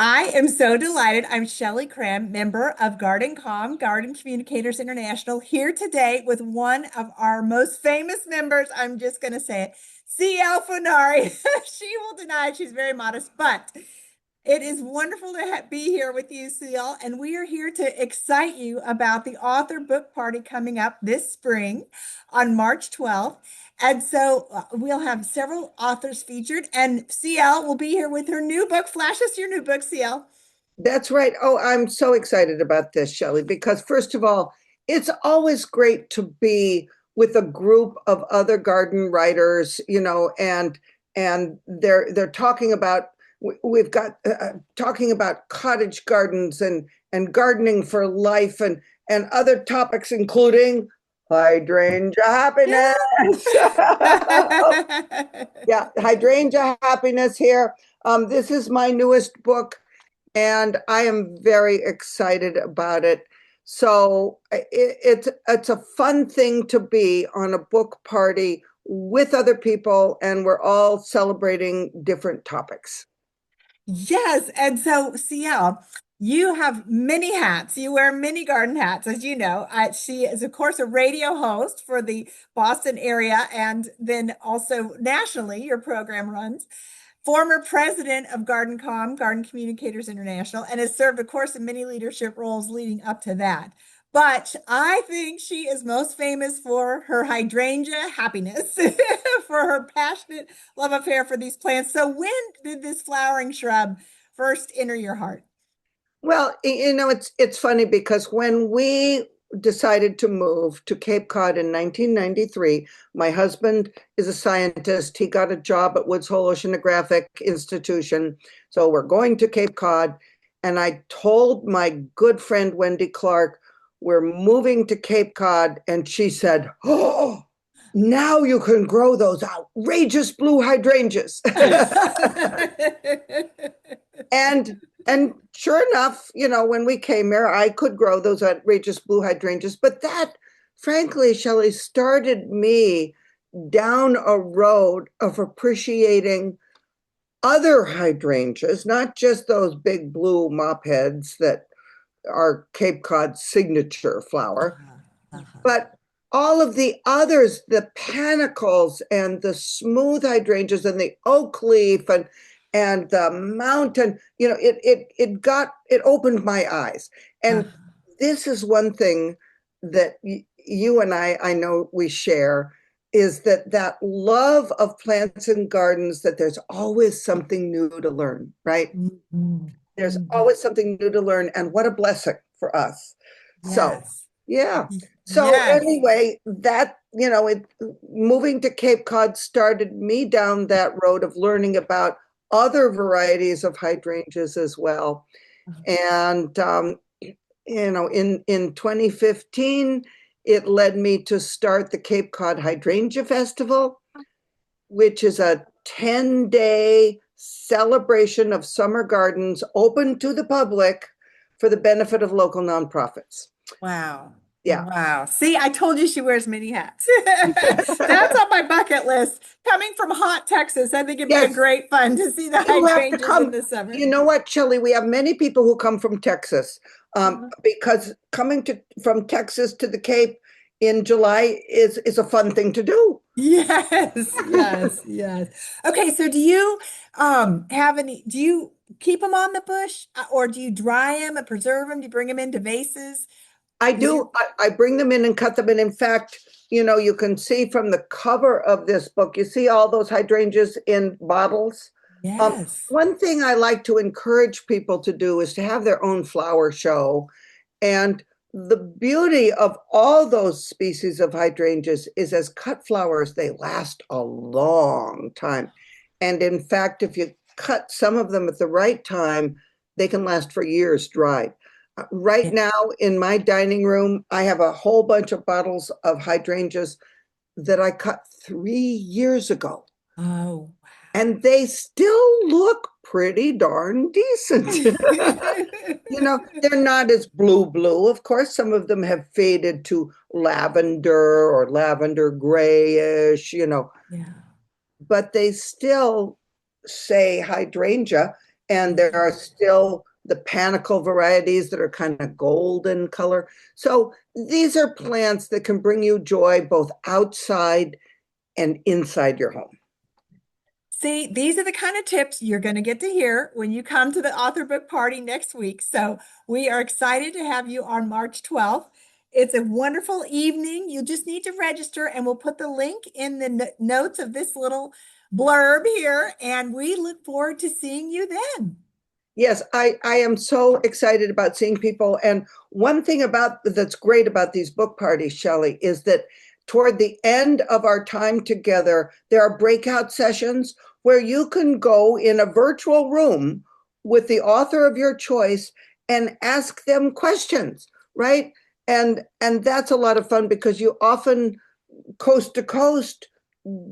I am so delighted. I'm Shelley Cram, member of GardenComm, Garden Communicators International, here today with one of our most famous members. I'm just going to say it, CL Fornari. She will deny it. She's very modest, but it is wonderful to be here with you, CL. And we are here to excite you about the author book party coming up this spring on March 12th. And so we'll have several authors featured, and CL will be here with her new book. Flash us your new book, CL. That's right. Oh, I'm so excited about this, Shelley, because first of all, it's always great to be with a group of other garden writers, and they're talking about we've got talking about cottage gardens and gardening for life and other topics, including hydrangea happiness. Yeah, hydrangea happiness here. This is my newest book and I am very excited about it. So it's a fun thing to be on a book party with other people, and we're all celebrating different topics. Yes. And so, CL, you have many hats. You wear many garden hats, as you know. She is, of course, a radio host for the Boston area and then also nationally, your program runs. Former president of GardenComm, Garden Communicators International, and has served, of course, in many leadership roles leading up to that. But I think she is most famous for her hydrangea happiness, for her passionate love affair for these plants. So, when did this flowering shrub first enter your heart? Well, it's funny because when we decided to move to Cape Cod in 1993, my husband is a scientist. He got a job at Woods Hole Oceanographic Institution. So we're going to Cape Cod. And I told my good friend Wendy Clark, we're moving to Cape Cod. And she said, "Oh, now you can grow those outrageous blue hydrangeas." And and sure enough, when we came here, I could grow those outrageous blue hydrangeas. But that, frankly, Shelley, started me down a road of appreciating other hydrangeas, not just those big blue mop heads that are Cape Cod's signature flower, but all of the others, the panicles and the smooth hydrangeas and the oak leaf and the mountain, it opened my eyes. And this is one thing that you and I know we share, is that love of plants and gardens, that there's always something new to learn, right? Mhm. There's Mhm. always something new to learn, and what a blessing for us. So, Yes. yeah. So Yes. anyway, moving to Cape Cod started me down that road of learning about other varieties of hydrangeas as well. And in 2015, it led me to start the Cape Cod Hydrangea Festival, which is a 10-day celebration of summer gardens open to the public for the benefit of local nonprofits. Wow. Yeah. Wow. See, I told you she wears many hats. That's on my bucket list. Coming from hot Texas, I think it'd be a Yes, great fun to see the you have to hydrangeas in come. the summer. You know what, Shelley? We have many people who come from Texas, because coming from Texas to the Cape in July is a fun thing to do. Yes, yes, yes. Okay, so do you have any, do you keep them on the bush or do you dry them and preserve them? Do you bring them into vases? I Because you do. I bring them in and cut them. And in fact, you can see from the cover of this book, you see all those hydrangeas in bottles. yes. One thing I like to encourage people to do is to have their own flower show. And the beauty of all those species of hydrangeas is, as cut flowers, they last a long time. And in fact, if you cut some of them at the right time, they can last for years dried. Right Yeah. now in my dining room, I have a whole bunch of bottles of hydrangeas that I cut 3 years ago, Oh, and they still look pretty darn decent. They're not as blue, of course. Some of them have faded to lavender or lavender grayish, yeah. but they still say hydrangea. and there are still the panicle varieties that are kind of golden color. So these are plants that can bring you joy both outside and inside your home. See, these are the kind of tips you're going to get to hear when you come to the author book party next week. So we are excited to have you on March 12th. It's a wonderful evening. You just need to register, and we'll put the link in the notes of this little blurb here. And we look forward to seeing you then. Yes, I am so excited about seeing people. And one thing about that's great about these book parties, Shelley, is that toward the end of our time together, there are breakout sessions where you can go in a virtual room with the author of your choice and ask them questions, right? And that's a lot of fun because you often coast to coast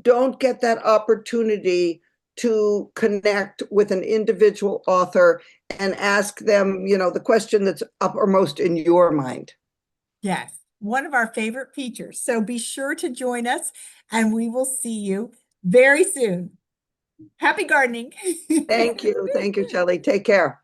don't get that opportunity to connect with an individual author and ask them, the question that's uppermost in your mind. Yes, one of our favorite features. So be sure to join us, and we will see you very soon. Happy gardening. Thank you. Thank you, Shelley. Take care.